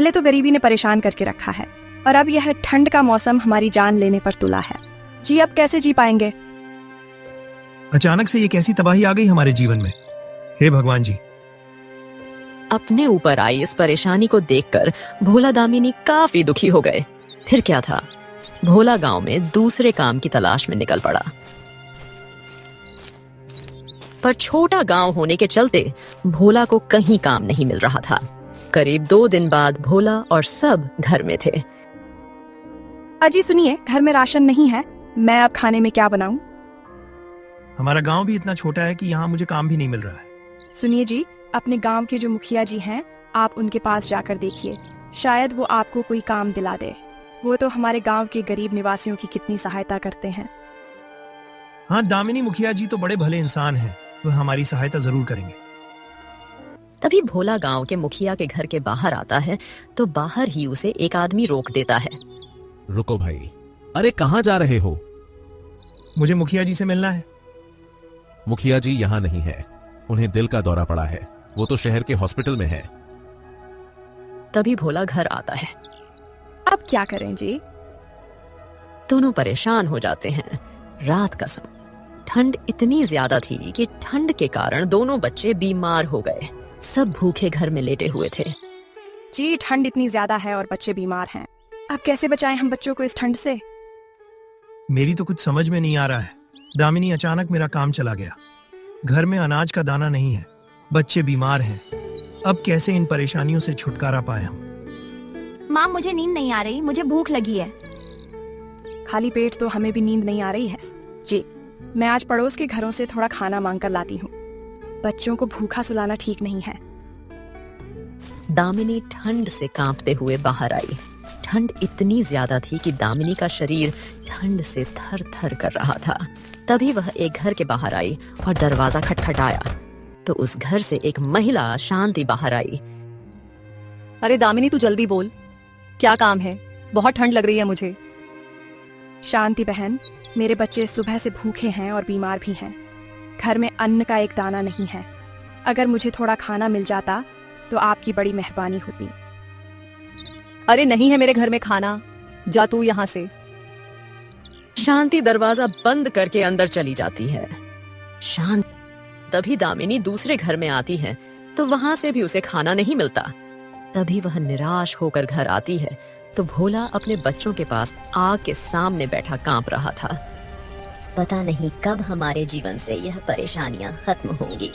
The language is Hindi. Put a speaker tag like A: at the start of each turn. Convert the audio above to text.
A: पहले तो गरीबी ने परेशान करके रखा है और अब यह ठंड का मौसम हमारी जान लेने पर तुला है। जी अब कैसे जी पाएंगे?
B: अचानक से ये कैसी तबाही आ गई हमारे जीवन में। हे भगवान जी।
C: अपने ऊपर आई इस परेशानी को देखकर भोला दामिनी काफी दुखी हो गए। फिर क्या था, भोला गांव में दूसरे काम की तलाश में निकल पड़ा। पर छोटा गांव होने के चलते भोला को कहीं काम नहीं मिल रहा था। करीब 2 दिन बाद भोला और सब घर में थे।
A: अजी सुनिए, घर में राशन नहीं है, मैं अब खाने में क्या बनाऊं?
B: हमारा गांव भी इतना छोटा है कि यहाँ मुझे काम भी नहीं मिल रहा है।
A: सुनिए जी, अपने गांव के जो मुखिया जी हैं, आप उनके पास जाकर देखिए, शायद वो आपको कोई काम दिला दे। वो तो हमारे गांव के गरीब निवासियों की कितनी सहायता करते हैं।
B: हाँ, दामिनी मुखिया जी तो बड़े भले इंसान हैं, वह हमारी सहायता जरूर करेंगे।
C: तभी भोला गांव के मुखिया के घर के बाहर आता है तो बाहर ही उसे एक आदमी रोक देता है।
D: रुको भाई, अरे कहाँ जा रहे हो?
B: मुझे मुखिया जी से मिलना है।
D: मुखिया जी यहाँ नहीं है, उन्हें दिल का दौरा पड़ा है, वो तो शहर के हॉस्पिटल में है।
C: तभी भोला घर आता है।
A: अब क्या करें जी?
C: दोनों परेशान हो जाते हैं। रात का समय, ठंड इतनी ज्यादा थी कि ठंड के कारण दोनों बच्चे बीमार हो गए। सब भूखे घर में लेटे हुए थे।
A: जी ठंड इतनी ज्यादा है और बच्चे बीमार हैं, अब कैसे बचाएं हम बच्चों को इस ठंड से?
B: मेरी तो कुछ समझ में नहीं आ रहा है। दामिनी, अचानक मेरा काम चला गया, घर में अनाज का दाना नहीं है, बच्चे बीमार हैं। अब कैसे इन परेशानियों से छुटकारा पाए हम?
E: माँ मुझे नींद नहीं आ रही, मुझे भूख लगी है।
A: खाली पेट तो हमें भी नींद नहीं आ रही है जी। मैं आज पड़ोस के घरों से थोड़ा खाना मांग कर लाती हूँ। बच्चों को भूखा सुलाना ठीक नहीं है।
C: दामिनी ठंड से कांपते हुए बाहर आई। ठंड इतनी ज्यादा थी कि दामिनी का शरीर ठंड से थर थर कर रहा था। तभी वह एक घर के बाहर आई और दरवाजा खटखटाया तो उस घर से एक महिला शांति बाहर आई।
F: अरे दामिनी, तू जल्दी बोल, क्या काम है? बहुत ठंड लग रही है मुझे।
A: शांति बहन, मेरे बच्चे सुबह से भूखे हैं और बीमार भी हैं। घर में अन्न का एक दाना नहीं है। अगर मुझे थोड़ा खाना मिल जाता तो आपकी बड़ी मेहरबानी होती।
F: अरे नहीं है मेरे घर में खाना, जा तू यहाँ से।
C: शांति दरवाजा बंद करके अंदर चली जाती है। शांत तभी दामिनी दूसरे घर में आती है तो वहां से भी उसे खाना नहीं मिलता। तभी वह निराश होकर घर आती है तो भोला अपने बच्चों के पास आग के सामने बैठा कांप रहा था।
G: पता नहीं कब हमारे जीवन से यह परेशानियां खत्म होंगी।